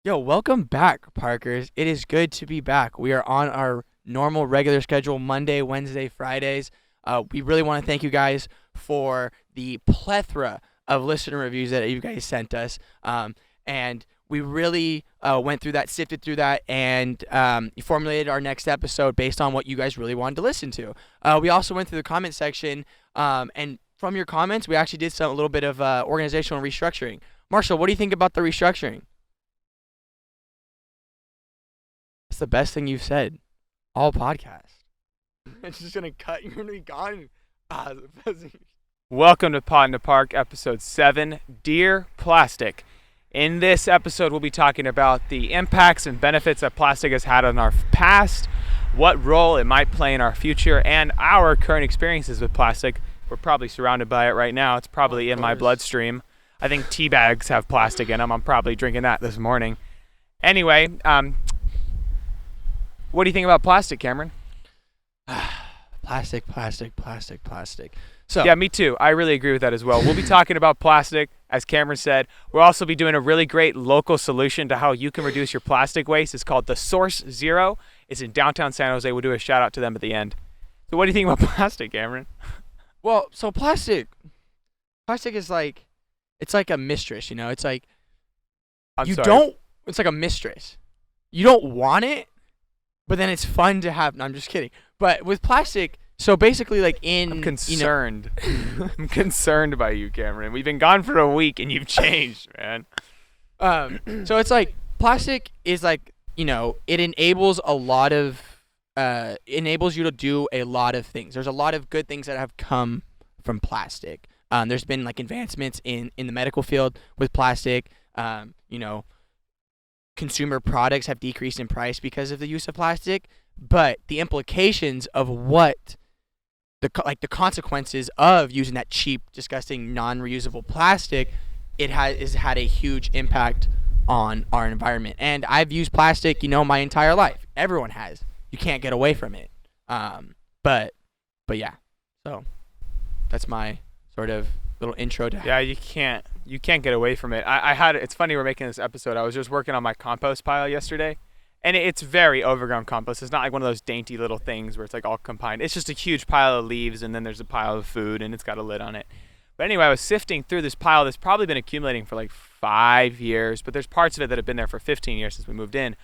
Yo, welcome back, Parkers. It is good to be back. We are on our normal, regular schedule, Monday, Wednesday, Fridays. We really want to thank you guys for the plethora of listener reviews that you guys sent us. And we really went through that, sifted through that, and formulated our next episode based on what you guys really wanted to listen to. We also went through the comment section, and from your comments, we actually did a little bit of organizational restructuring. Marshall, what do you think about the restructuring? It's the best thing you've said all podcast. It's just gonna cut. You're gonna be gone. Welcome to Pod in the Park, episode 7, Dear Plastic. In this episode, we'll be talking about the impacts and benefits that plastic has had on our past, what role it might play in our future, and our current experiences with plastic. We're probably surrounded by it right now. It's probably in my bloodstream. I think tea bags have plastic in them. I'm probably drinking that this morning. Anyway, what do you think about plastic, Cameron? Plastic. So yeah, me too. I really agree with that as well. We'll be talking about plastic, as Cameron said. We'll also be doing a really great local solution to how you can reduce your plastic waste. It's called the Source Zero. It's in downtown San Jose. We'll do a shout out to them at the end. So what do you think about plastic, Cameron? Well, so plastic is like, it's like a mistress, you know? It's like, it's like a mistress. You don't want it, but then it's fun to have. No, I'm just kidding. But with plastic, so basically like I'm concerned. I'm concerned by you, Cameron. We've been gone for a week and you've changed, man. So it's like plastic is like, it enables enables you to do a lot of things. There's a lot of good things that have come from plastic. There's been like advancements in the medical field with plastic. Consumer products have decreased in price because of the use of plastic, but the implications of what the consequences of using that cheap, disgusting, non-reusable plastic, it has had a huge impact on our environment. And I've used plastic, my entire life. Everyone has. You can't get away from it. But yeah. So that's my sort of little intro to. Yeah, you can't get away from it. It's funny we're making this episode. I was just working on my compost pile yesterday, and it's very overgrown compost. It's not like one of those dainty little things where it's like all combined. It's just a huge pile of leaves, and then there's a pile of food, and it's got a lid on it. But anyway, I was sifting through this pile that's probably been accumulating for like 5 years, but there's parts of it that have been there for 15 years since we moved in.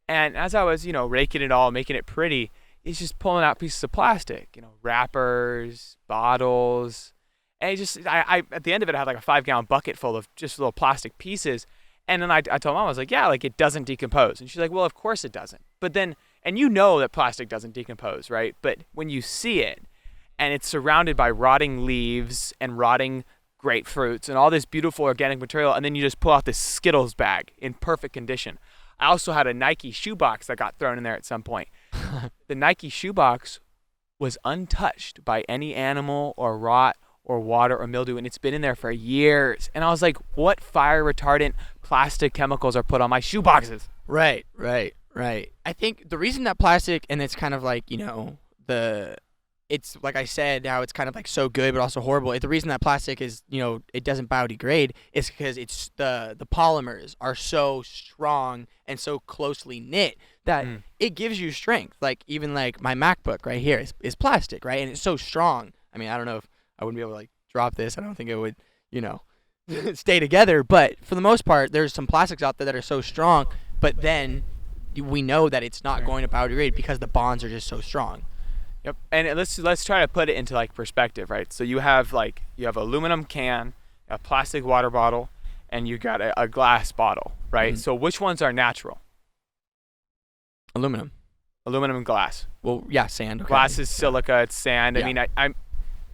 And as I was, raking it all, making it pretty, it's just pulling out pieces of plastic, wrappers, bottles. And I at the end of it, I had like a 5-gallon bucket full of just little plastic pieces. And then I told Mom, I was like, yeah, like it doesn't decompose. And she's like, well, of course it doesn't. But then, and that plastic doesn't decompose, right? But when you see it and it's surrounded by rotting leaves and rotting grapefruits and all this beautiful organic material, and then you just pull out this Skittles bag in perfect condition. I also had a Nike shoebox that got thrown in there at some point. The Nike shoebox was untouched by any animal or rot or water or mildew, and it's been in there for years. And I was like, what fire retardant plastic chemicals are put on my shoeboxes? Right. I think the reason that plastic, and it's kind of like, it's like I said, how it's kind of like so good but also horrible. The reason that plastic is, it doesn't biodegrade is because it's the polymers are so strong and so closely knit that it gives you strength. Like even like my MacBook right here is plastic, right? And it's so strong. I mean, I don't know if I wouldn't be able to like drop this. I don't think it would, stay together. But for the most part, there's some plastics out there that are so strong, but then we know that it's not going to biodegrade because the bonds are just so strong. Yep. And let's try to put it into like perspective, right? So you have aluminum can, a plastic water bottle, and you got a glass bottle, right? Mm-hmm. So which ones are natural? Aluminum and glass. Well, yeah, sand. Okay. Glass is silica, it's sand. Yeah. I mean, I'm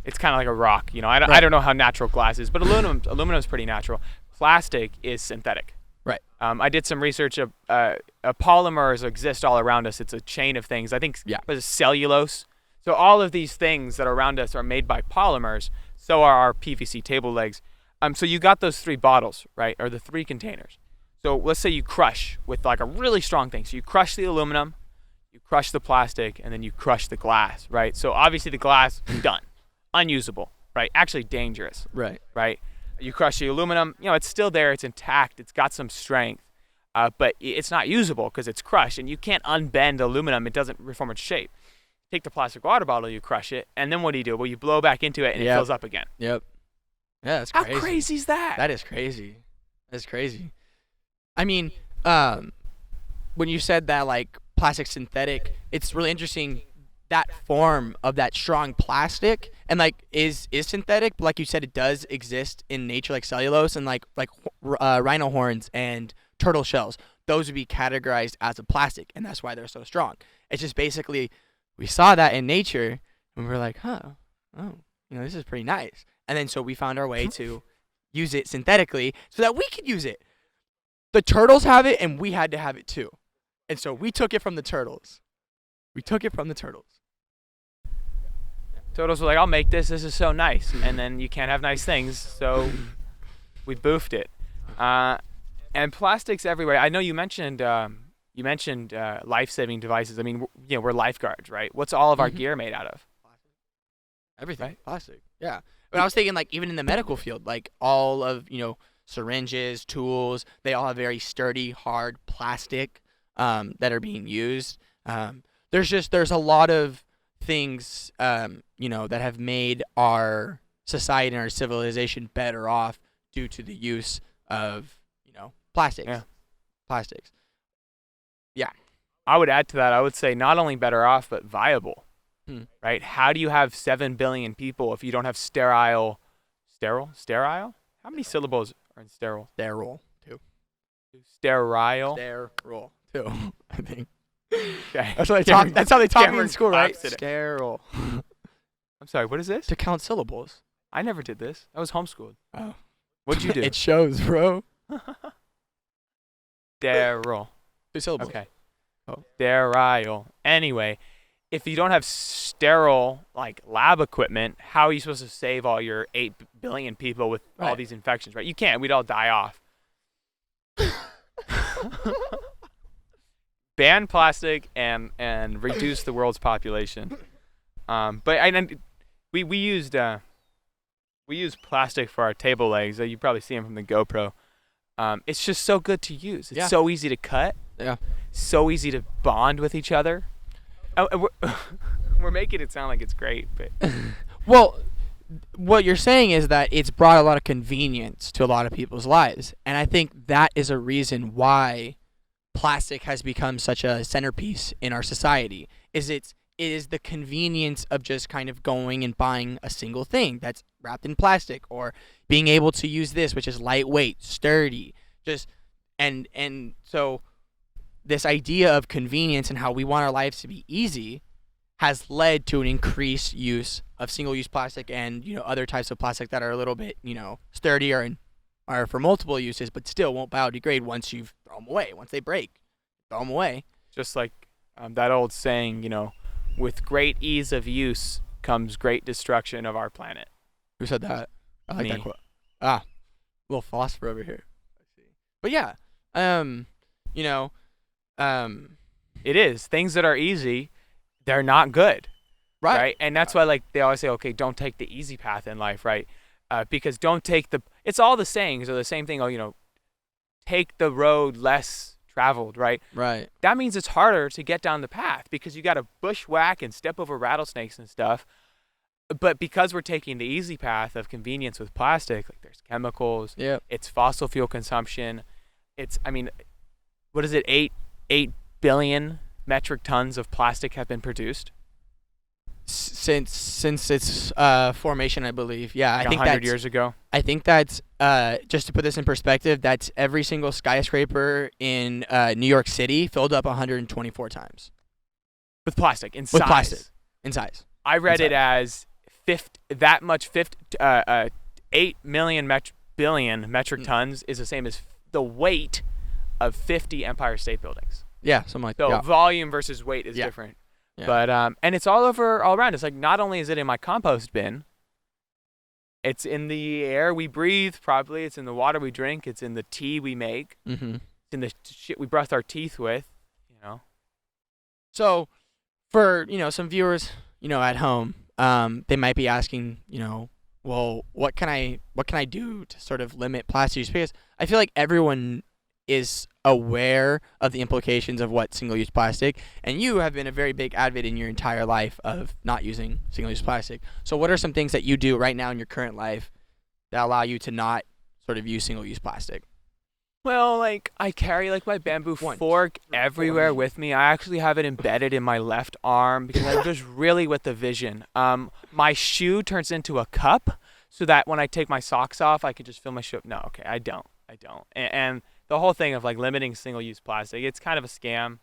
it's kind of like a rock, I don't know how natural glass is, but aluminum is pretty natural. Plastic is synthetic. Right. I did some research. Polymers exist all around us. It's a chain of things. I think there's cellulose. So all of these things that are around us are made by polymers. So are our PVC table legs. So you got those 3 bottles, right, or the 3 containers. So let's say you crush with like a really strong thing. So you crush the aluminum, you crush the plastic, and then you crush the glass, right? So obviously the glass, done. Unusable, right? Actually dangerous. Right. You crush the aluminum, it's still there, it's intact, it's got some strength. but it's not usable because it's crushed, and you can't unbend aluminum. It doesn't reform its shape. Take the plastic water bottle, you crush it, and then what do? Well, you blow back into it, and it fills up again. Yep. Yeah, that's How crazy. crazy is that? That is crazy. That's crazy. I mean, when you said that, like, plastic synthetic, it's really interesting. That form of that strong plastic and like is synthetic, but like you said, it does exist in nature, like cellulose and like rhino horns and turtle shells. Those would be categorized as a plastic, and that's why they're so strong. It's just basically we saw that in nature and we were like, this is pretty nice. And then so we found our way to use it synthetically so that we could use it. The turtles have it, and we had to have it too, and so we took it from the turtles. Turtles were like, I'll make this. This is so nice. And then you can't have nice things, so we boofed it. And plastics everywhere. I know you mentioned life-saving devices. I mean, we're lifeguards, right? What's all of our gear made out of? Everything. Right? Plastic. Yeah. But I was thinking, like, even in the medical field, like all of, syringes, tools, they all have very sturdy, hard plastic that are being used. There's a lot of things that have made our society and our civilization better off due to the use of plastics. Yeah. Plastics. Yeah. I would add to that. I would say not only better off, but viable. Right? How do you have 7 billion people if you don't have sterile? How many syllables are in sterile? Sterile too. Sterile. Sterile too. I think. Okay. That's how they taught me in school, right? Sterile. I'm sorry. What is this? To count syllables. I never did this. I was homeschooled. Oh. What'd you do? It shows, bro. Sterile. 2 syllables. Okay. Oh. Sterile. Anyway, if you don't have sterile like lab equipment, how are you supposed to save all your 8 billion people with all these infections? Right? You can't. We'd all die off. Ban plastic and reduce the world's population. We used plastic for our table legs. You probably see them from the GoPro. It's just so good to use. It's so easy to cut. Yeah. So easy to bond with each other. We're making it sound like it's great, but well, what you're saying is that it's brought a lot of convenience to a lot of people's lives, and I think that is a reason why plastic has become such a centerpiece in our society. It is the convenience of just kind of going and buying a single thing that's wrapped in plastic, or being able to use this, which is lightweight, sturdy, and so this idea of convenience and how we want our lives to be easy has led to an increased use of single-use plastic and other types of plastic that are a little bit sturdier and are for multiple uses, but still won't biodegrade once you've thrown them away. Once they break, throw them away. Just like that old saying, with great ease of use comes great destruction of our planet. Who said that? I like Me. that quote. Little philosopher over here. But yeah, it is. Things that are easy, they're not good. Right? And that's why, like, they always say, okay, don't take the easy path in life, right? Because don't take it's all the sayings are the same thing. Take the road less traveled, right? Right. That means it's harder to get down the path because you got to bushwhack and step over rattlesnakes and stuff. But because we're taking the easy path of convenience with plastic, like there's chemicals, it's fossil fuel consumption. What is it? 8 billion metric tons of plastic have been produced since its formation, I believe. Yeah, like I think 100 years ago. I think that's just to put this in perspective. That's every single skyscraper in New York City filled up 124 times with plastic in size. With plastic in size. I read it as 8 billion metric tons is the same as the weight of 50 Empire State Buildings. Yeah, something like that. So volume versus weight is different. Yeah. But and it's all around. It's like not only is it in my compost bin, it's in the air we breathe. Probably it's in the water we drink. It's in the tea we make. Mm-hmm. It's in the shit we brush our teeth with. So, for some viewers, at home, they might be asking, well, what can I do to sort of limit plastic use? Because I feel like everyone is aware of the implications of what single-use plastic, and you have been a very big advocate in your entire life of not using single-use plastic. So what are some things that you do right now in your current life that allow you to not sort of use single-use plastic? Well, like I carry like my bamboo fork everywhere with me. I actually have it embedded in my left arm because I'm just really with the vision. My shoe turns into a cup so that when I take my socks off, I can just fill my shoe. No, okay, I don't. And the whole thing of like limiting single-use plastic, it's kind of a scam.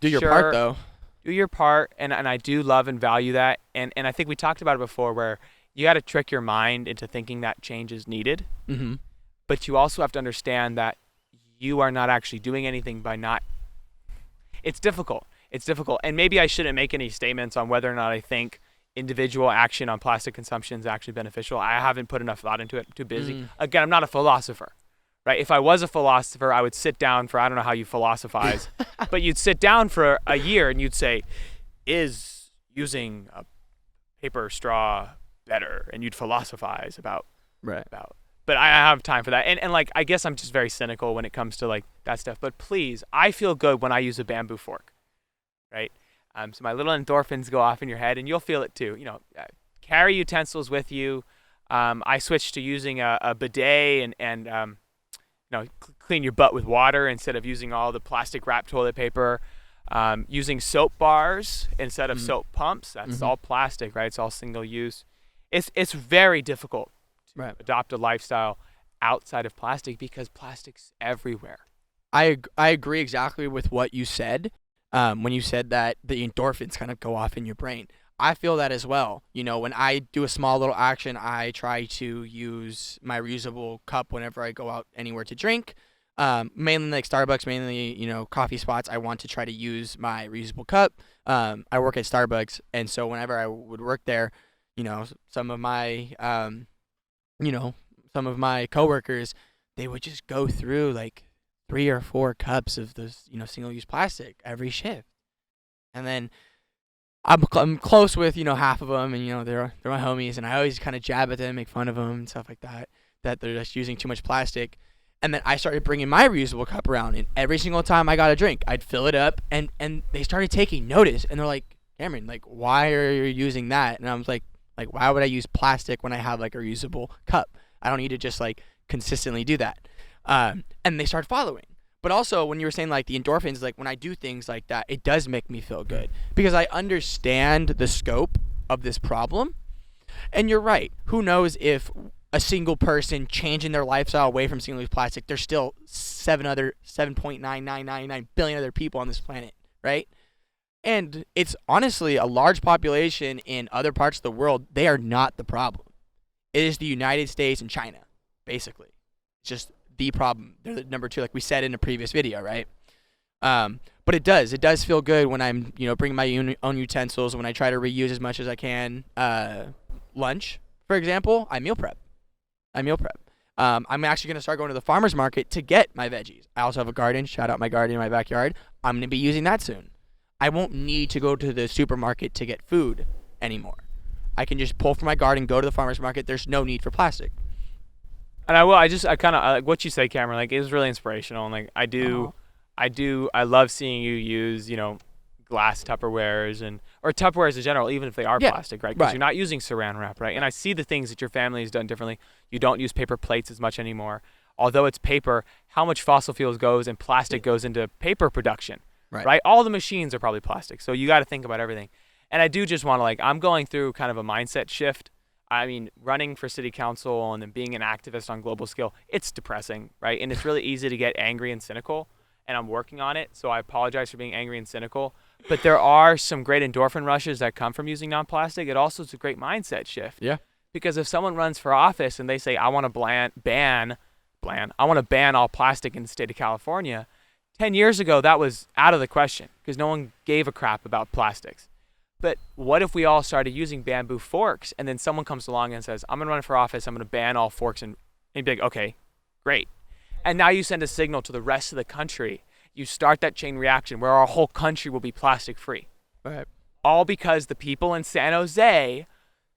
Do your Sure, part though. do your part, and I do love and value that. And I think we talked about it before where you got to trick your mind into thinking that change is needed. Mm-hmm. But you also have to understand that you are not actually doing anything by not. It's difficult. And maybe I shouldn't make any statements on whether or not I think individual action on plastic consumption is actually beneficial. I haven't put enough thought into it. I'm too busy. Again, I'm not a philosopher, right? If I was a philosopher, I would sit down for, I don't know how you philosophize, but you'd sit down for a year and you'd say, is using a paper straw better? And you'd philosophize about. But I have time for that. And like, I guess I'm just very cynical when it comes to like that stuff. But please, I feel good when I use a bamboo fork, right? So my little endorphins go off in your head and you'll feel it too. Carry utensils with you. I switched to using a bidet and clean your butt with water instead of using all the plastic wrapped toilet paper. Using soap bars instead of soap pumps. That's all plastic, right? It's all single use. It's very difficult. Right. Adopt a lifestyle outside of plastic because plastic's everywhere. I agree exactly with what you said when you said that the endorphins kind of go off in your brain. I feel that as well. When I do a small little action, I try to use my reusable cup whenever I go out anywhere to drink. Mainly like Starbucks, mainly, coffee spots. I want to try to use my reusable cup. I work at Starbucks, and so whenever I would work there, some of my coworkers, they would just go through like 3 or 4 cups of those, single-use plastic every shift. And then I'm close with, half of them, and, they're my homies, and I always kind of jab at them, make fun of them and stuff like that they're just using too much plastic. And then I started bringing my reusable cup around, and every single time I got a drink, I'd fill it up, and they started taking notice, and they're like, Cameron, like, why are you using that? And I was like, why would I use plastic when I have like a reusable cup? I don't need to just like consistently do that. And they start following. But also when you were saying like the endorphins, like when I do things like that, it does make me feel good because I understand the scope of this problem. And you're right. Who knows if a single person changing their lifestyle away from single-use plastic, there's still 7.9999 billion other people on this planet, right? And it's honestly a large population in other parts of the world. They are not the problem. It is the United States and China, basically. It's just the problem. They're the number 2, like we said in a previous video, right? But it does feel good when I'm, bringing my own utensils, when I try to reuse as much as I can. Lunch, for example, I meal prep. I'm actually going to start going to the farmer's market to get my veggies. I also have a garden. Shout out my garden in my backyard. I'm going to be using that soon. I won't need to go to the supermarket to get food anymore. I can just pull from my garden, go to the farmer's market. There's no need for plastic. And I like what you say, Cameron. Like, it was really inspirational. And like, I love seeing you use, glass Tupperwares or Tupperwares in general, even if they are plastic, right? Because you're not using saran wrap, right? And I see the things that your family has done differently. You don't use paper plates as much anymore. Although it's paper, how much fossil fuels goes and plastic goes into paper production, right? All the machines are probably plastic. So you got to think about everything. And I do just want to I'm going through kind of a mindset shift. I mean, running for city council and then being an activist on global scale, it's depressing, right? And it's really easy to get angry and cynical, and I'm working on it. So I apologize for being angry and cynical. But there are some great endorphin rushes that come from using non-plastic. It also is a great mindset shift. Yeah. Because if someone runs for office and they say, I want to ban all plastic in the state of California, 10 years ago, that was out of the question because no one gave a crap about plastics. But what if we all started using bamboo forks and then someone comes along and says, I'm going to run for office, I'm going to ban all forks, and you'd be like, okay, great. And now you send a signal to the rest of the country. You start that chain reaction where our whole country will be plastic free. Right. All because the people in San Jose,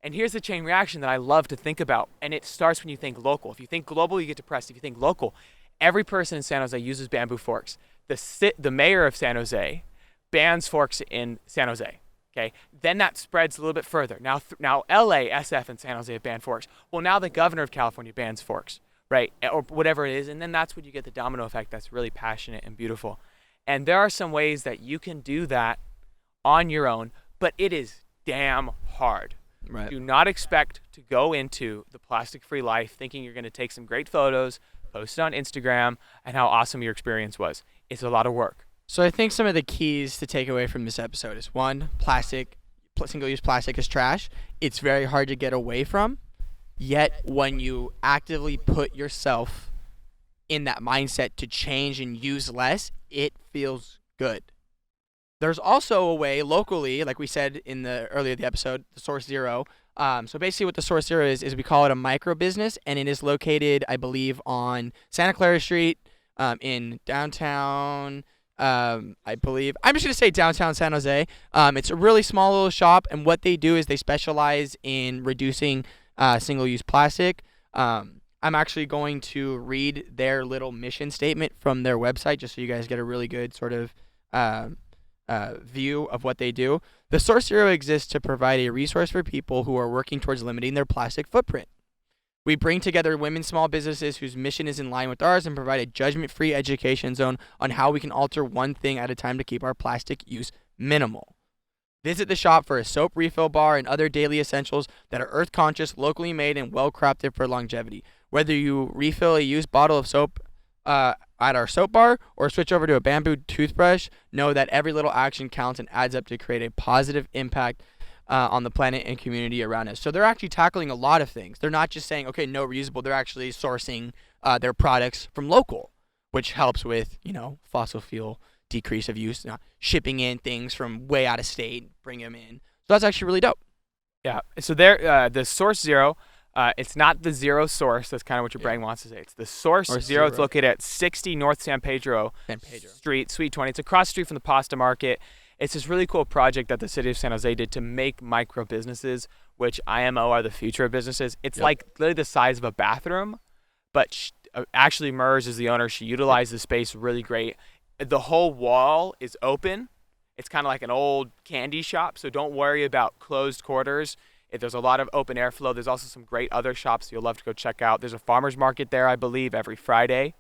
and here's the chain reaction that I love to think about, and it starts when you think local. If you think global, you get depressed. If you think local, Every person in San Jose uses bamboo forks. The mayor of San Jose bans forks in San Jose. Okay, then that spreads a little bit further. Now LA, SF, and San Jose have banned forks. Well, now the governor of California bans forks, right, or whatever it is, and then that's when you get the domino effect. That's really passionate and beautiful. And there are some ways that you can do that on your own, but it is damn hard. Right. Do not expect to go into the plastic-free life thinking you're going to take some great photos, post it on Instagram, and how awesome your experience was. It's a lot of work. So I think some of the keys to take away from this episode is one, single-use plastic is trash. It's very hard to get away from. Yet when you actively put yourself in that mindset to change and use less, it feels good. There's also a way locally, like we said in the earlier the episode, the Source Zero. So basically what the Source Zero is we call it a micro business, and it is located, I believe, on Santa Clara Street in downtown, I believe. I'm just going to say downtown San Jose. It's a really small little shop, and what they do is they specialize in reducing single-use plastic. I'm actually going to read their little mission statement from their website just so you guys get a really good sort of view of what they do. The Source Zero exists to provide a resource for people who are working towards limiting their plastic footprint. We bring together women small businesses whose mission is in line with ours and provide a judgment-free education zone on how we can alter one thing at a time to keep our plastic use minimal. Visit the shop for a soap refill bar and other daily essentials that are earth-conscious, locally made, and well-crafted for longevity. Whether you refill a used bottle of soap at our soap bar or switch over to a bamboo toothbrush, know that every little action counts and adds up to create a positive impact on the planet and community around us. So they're actually tackling a lot of things. They're not just saying, okay, no reusable. They're actually sourcing their products from local, which helps with, fossil fuel decrease of use, not shipping in things from way out of state, bring them in. So that's actually really dope. Yeah. So there, the Source Zero, it's not the zero source. That's kind of what your brain wants to say. It's the Source Zero. It's located at 60 North San Pedro Street, Suite 20. It's across the street from the Pasta Market. It's this really cool project that the city of San Jose did to make micro businesses, which IMO are the future of businesses. It's like literally the size of a bathroom, but actually Mers is the owner. She utilized the space really great. The whole wall is open. It's kind of like an old candy shop, so don't worry about closed quarters. There's a lot of open airflow. There's also some great other shops you'll love to go check out. There's a farmer's market there, I believe, every Friday.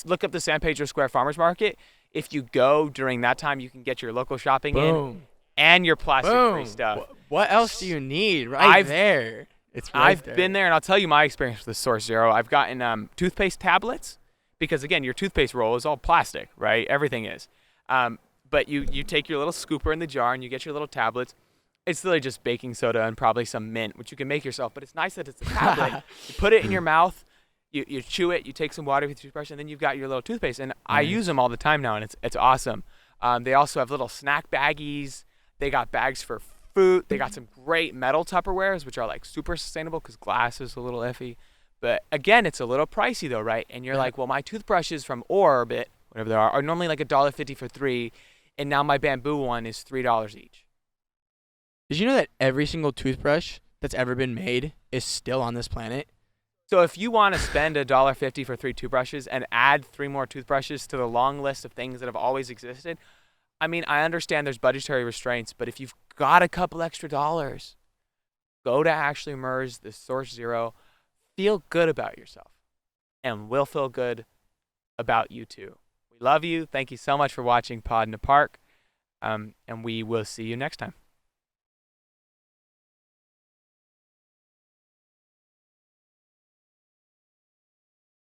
Look up the San Pedro Square Farmer's Market. If you go during that time, you can get your local shopping in and your plastic-free stuff. What else do you need there? I've been there, and I'll tell you my experience with the Source Zero. I've gotten toothpaste tablets because, again, your toothpaste roll is all plastic, right? Everything is. But you take your little scooper in the jar, and you get your little tablets. It's literally just baking soda and probably some mint, which you can make yourself. But it's nice that it's a tablet. You put it in your mouth. You chew it, you take some water with your toothbrush, and then you've got your little toothpaste. And I use them all the time now, and it's awesome. They also have little snack baggies. They got bags for fruit. They got some great metal Tupperwares, which are like super sustainable because glass is a little iffy. But again, it's a little pricey though, right? And you're like, well, my toothbrushes from Orbit, whatever they are normally like $1.50 for 3, and now my bamboo one is $3 each. Did you know that every single toothbrush that's ever been made is still on this planet? So if you want to spend $1.50 for 3 toothbrushes and add 3 more toothbrushes to the long list of things that have always existed, I mean, I understand there's budgetary restraints, but if you've got a couple extra dollars, go to Ashley Mers, the Source Zero, feel good about yourself, and we'll feel good about you too. We love you. Thank you so much for watching Pod in the Park, and we will see you next time.